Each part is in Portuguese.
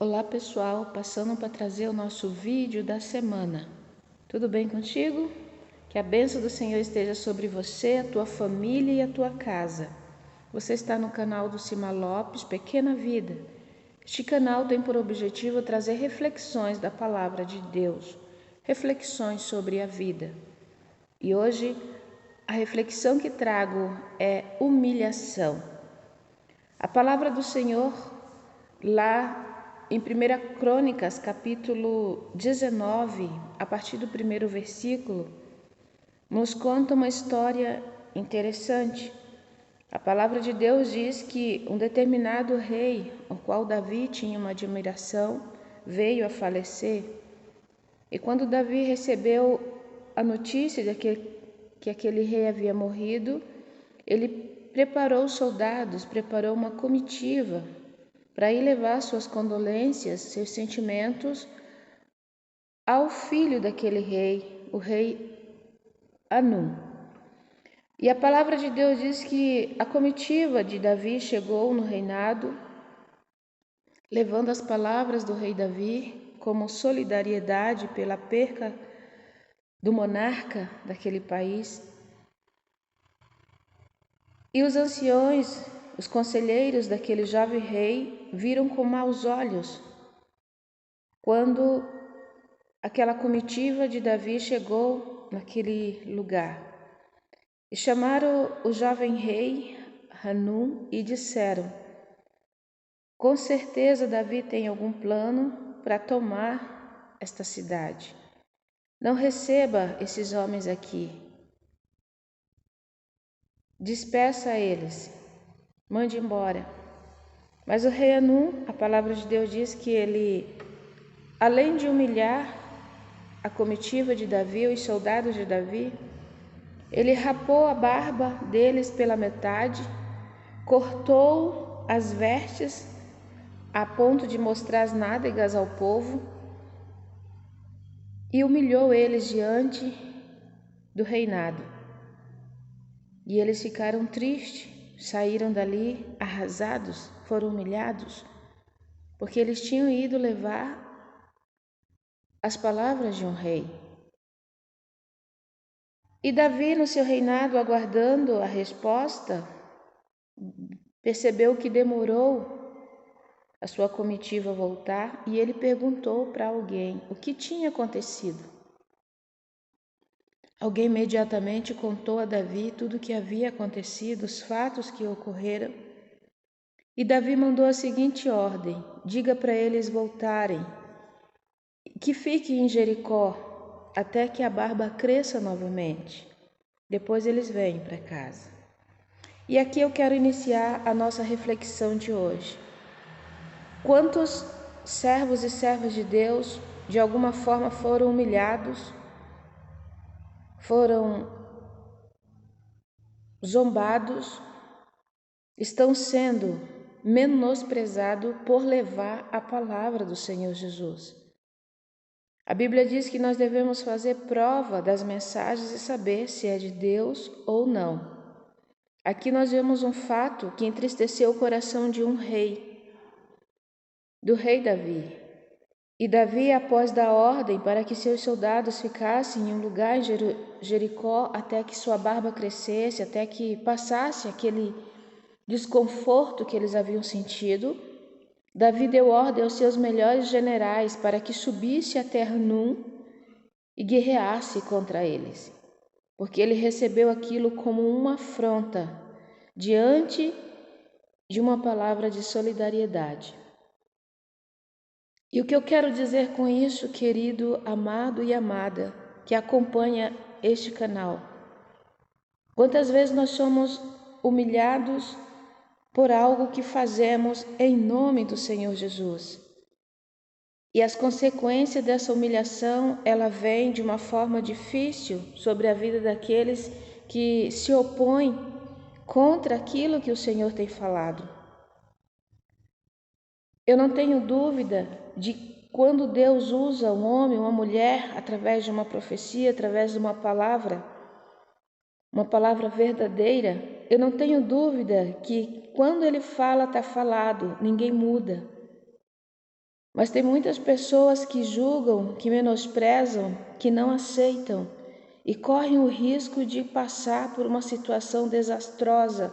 Olá pessoal, passando para trazer o nosso vídeo da semana. Tudo bem contigo? Que a bênção do Senhor esteja sobre você, a tua família e a tua casa. Você está no canal do Cima Lopes, Pequena Vida. Este canal tem por objetivo trazer reflexões da palavra de Deus, reflexões sobre a vida. E hoje a reflexão que trago é humilhação. A palavra do Senhor lá em 1 Crônicas, capítulo 19, a partir do primeiro versículo, nos conta uma história interessante. A palavra de Deus diz que um determinado rei, ao qual Davi tinha uma admiração, veio a falecer. E quando Davi recebeu a notícia de que aquele rei havia morrido, ele preparou soldados, preparou uma comitiva para ir levar suas condolências, seus sentimentos ao filho daquele rei, o rei Hanum. E a palavra de Deus diz que a comitiva de Davi chegou no reinado, levando as palavras do rei Davi como solidariedade pela perca do monarca daquele país. E os anciões, os conselheiros daquele jovem rei viram com maus olhos quando aquela comitiva de Davi chegou naquele lugar. E chamaram o jovem rei Hanum e disseram: com certeza Davi tem algum plano para tomar esta cidade. Não receba esses homens aqui. Despeça eles. Mande embora. Mas o rei Hanum, a palavra de Deus diz que ele, além de humilhar a comitiva de Davi, os soldados de Davi, ele rapou a barba deles pela metade, cortou as vestes a ponto de mostrar as nádegas ao povo e humilhou eles diante do reinado. E eles ficaram tristes, saíram dali arrasados, foram humilhados, porque eles tinham ido levar as palavras de um rei. E Davi, no seu reinado, aguardando a resposta, percebeu que demorou a sua comitiva voltar e ele perguntou para alguém o que tinha acontecido. Alguém imediatamente contou a Davi tudo o que havia acontecido, os fatos que ocorreram. E Davi mandou a seguinte ordem: diga para eles voltarem, que fiquem em Jericó até que a barba cresça novamente. Depois eles vêm para casa. E aqui eu quero iniciar a nossa reflexão de hoje. Quantos servos e servas de Deus, de alguma forma, foram humilhados, foram zombados, estão sendo menosprezados por levar a palavra do Senhor Jesus. A Bíblia diz que nós devemos fazer prova das mensagens e saber se é de Deus ou não. Aqui nós vemos um fato que entristeceu o coração de um rei, do rei Davi. E Davi, após dar ordem para que seus soldados ficassem em um lugar em Jericó até que sua barba crescesse, até que passasse aquele desconforto que eles haviam sentido, Davi deu ordem aos seus melhores generais para que subisse até Hanum e guerreasse contra eles, porque ele recebeu aquilo como uma afronta diante de uma palavra de solidariedade. E o que eu quero dizer com isso, querido amado e amada, que acompanha este canal? Quantas vezes nós somos humilhados por algo que fazemos em nome do Senhor Jesus? E as consequências dessa humilhação, ela vem de uma forma difícil sobre a vida daqueles que se opõem contra aquilo que o Senhor tem falado. Eu não tenho dúvida de quando Deus usa um homem, uma mulher, através de uma profecia, através de uma palavra verdadeira, eu não tenho dúvida que quando Ele fala, está falado, ninguém muda. Mas tem muitas pessoas que julgam, que menosprezam, que não aceitam e correm o risco de passar por uma situação desastrosa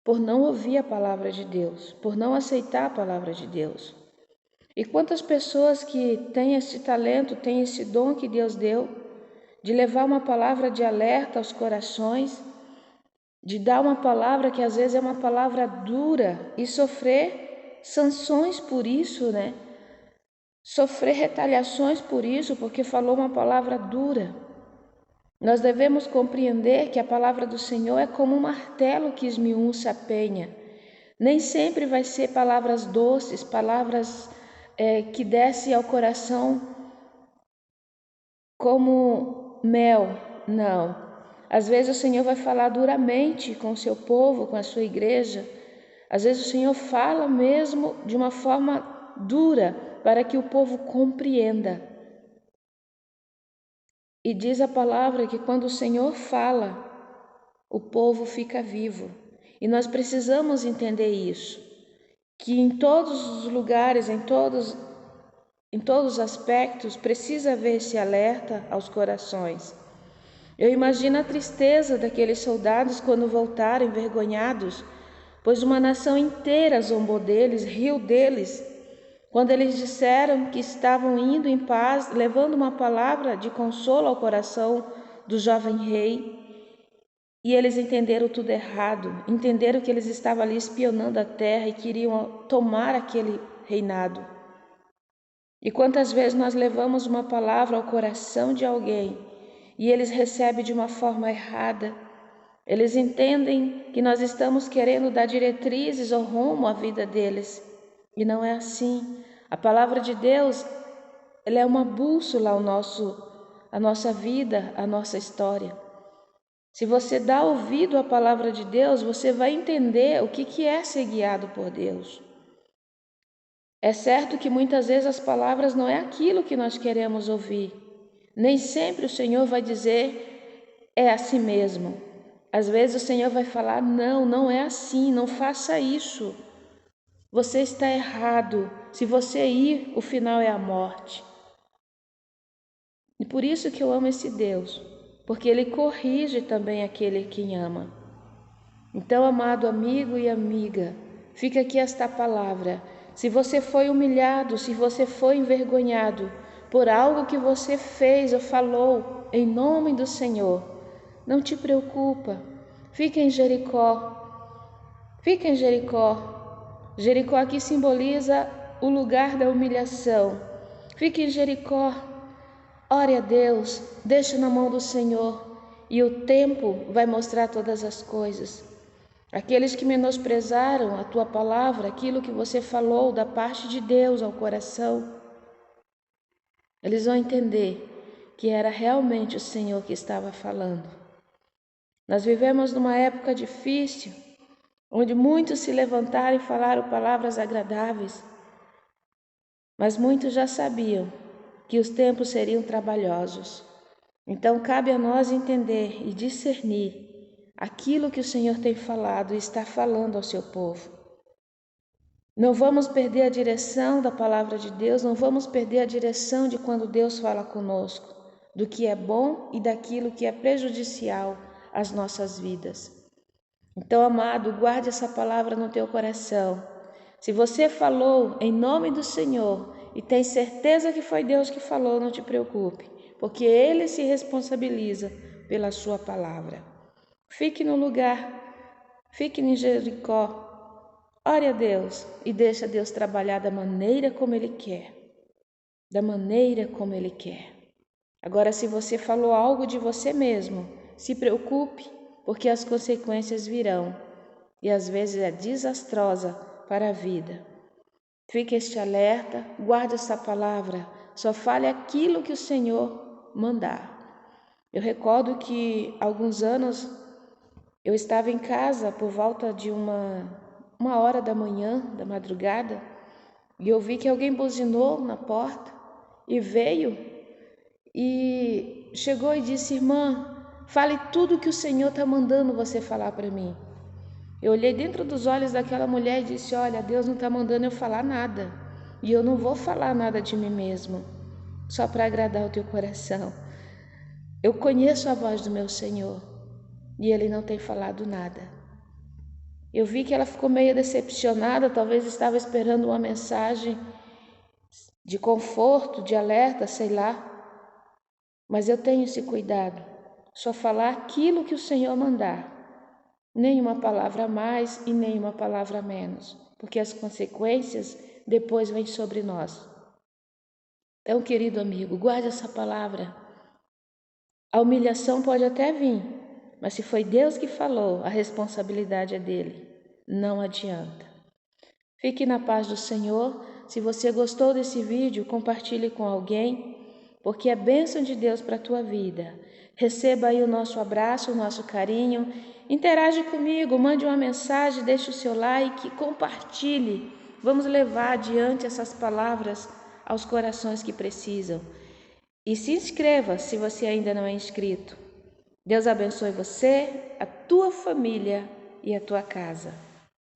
por não ouvir a palavra de Deus, por não aceitar a palavra de Deus. E quantas pessoas que têm esse talento, têm esse dom que Deus deu, de levar uma palavra de alerta aos corações, de dar uma palavra que às vezes é uma palavra dura e sofrer sanções por isso, né? Sofrer retaliações por isso, porque falou uma palavra dura. Nós devemos compreender que a palavra do Senhor é como um martelo que esmiuça a penha. Nem sempre vai ser palavras doces, palavras que descem ao coração como mel, não. Às vezes o Senhor vai falar duramente com o seu povo, com a sua igreja. Às vezes o Senhor fala mesmo de uma forma dura para que o povo compreenda. E diz a palavra que quando o Senhor fala, o povo fica vivo. E nós precisamos entender isso, que em todos os lugares, em todos os aspectos, precisa haver esse alerta aos corações. Eu imagino a tristeza daqueles soldados quando voltaram envergonhados, pois uma nação inteira zombou deles, riu deles, quando eles disseram que estavam indo em paz, levando uma palavra de consolo ao coração do jovem rei. E eles entenderam tudo errado, entenderam que eles estavam ali espionando a terra e queriam tomar aquele reinado. E quantas vezes nós levamos uma palavra ao coração de alguém e eles recebem de uma forma errada. Eles entendem que nós estamos querendo dar diretrizes ou rumo à vida deles. E não é assim. A palavra de Deus, ela é uma bússola à nossa vida, à nossa história. Se você dá ouvido à palavra de Deus, você vai entender o que é ser guiado por Deus. É certo que muitas vezes as palavras não é aquilo que nós queremos ouvir. Nem sempre o Senhor vai dizer, é assim mesmo. Às vezes o Senhor vai falar, não é assim, não faça isso. Você está errado. Se você ir, o final é a morte. E por isso que eu amo esse Deus, porque Ele corrige também aquele que ama. Então, amado amigo e amiga, fica aqui esta palavra. Se você foi humilhado, se você foi envergonhado por algo que você fez ou falou em nome do Senhor, não te preocupa. Fica em Jericó. Fica em Jericó. Jericó aqui simboliza o lugar da humilhação. Fique em Jericó. Ore a Deus, deixa na mão do Senhor e o tempo vai mostrar todas as coisas. Aqueles que menosprezaram a tua palavra, aquilo que você falou da parte de Deus ao coração, eles vão entender que era realmente o Senhor que estava falando. Nós vivemos numa época difícil, onde muitos se levantaram e falaram palavras agradáveis, mas muitos já sabiam que os tempos seriam trabalhosos. Então cabe a nós entender e discernir aquilo que o Senhor tem falado e está falando ao seu povo. Não vamos perder a direção da palavra de Deus, não vamos perder a direção de quando Deus fala conosco, do que é bom e daquilo que é prejudicial às nossas vidas. Então, amado, guarde essa palavra no teu coração. Se você falou em nome do Senhor e tem certeza que foi Deus que falou, não te preocupe, porque Ele se responsabiliza pela sua palavra. Fique no lugar, fique em Jericó, ore a Deus e deixa Deus trabalhar da maneira como Ele quer, da maneira como Ele quer. Agora, se você falou algo de você mesmo, se preocupe, porque as consequências virão e às vezes é desastrosa para a vida. Fique este alerta, guarde essa palavra, só fale aquilo que o Senhor mandar. Eu recordo que há alguns anos eu estava em casa por volta de uma hora da manhã, da madrugada, e eu vi que alguém buzinou na porta e veio e chegou e disse, irmã, fale tudo que o Senhor está mandando você falar para mim. Eu olhei dentro dos olhos daquela mulher e disse, olha, Deus não está mandando eu falar nada. e eu não vou falar nada de mim mesmo, só para agradar o teu coração. Eu conheço a voz do meu Senhor e Ele não tem falado nada. Eu vi que ela ficou meio decepcionada, talvez estava esperando uma mensagem de conforto, de alerta, sei lá. Mas eu tenho esse cuidado, só falar aquilo que o Senhor mandar. Nem uma palavra a mais e nem uma palavra a menos, porque as consequências depois vêm sobre nós. Então, querido amigo, guarde essa palavra. A humilhação pode até vir, mas se foi Deus que falou, a responsabilidade é dele. Não adianta. Fique na paz do Senhor. Se você gostou desse vídeo, compartilhe com alguém, porque é bênção de Deus para a tua vida. Receba aí o nosso abraço, o nosso carinho. Interage comigo, mande uma mensagem, deixe o seu like, compartilhe. Vamos levar adiante essas palavras aos corações que precisam. E se inscreva se você ainda não é inscrito. Deus abençoe você, a tua família e a tua casa.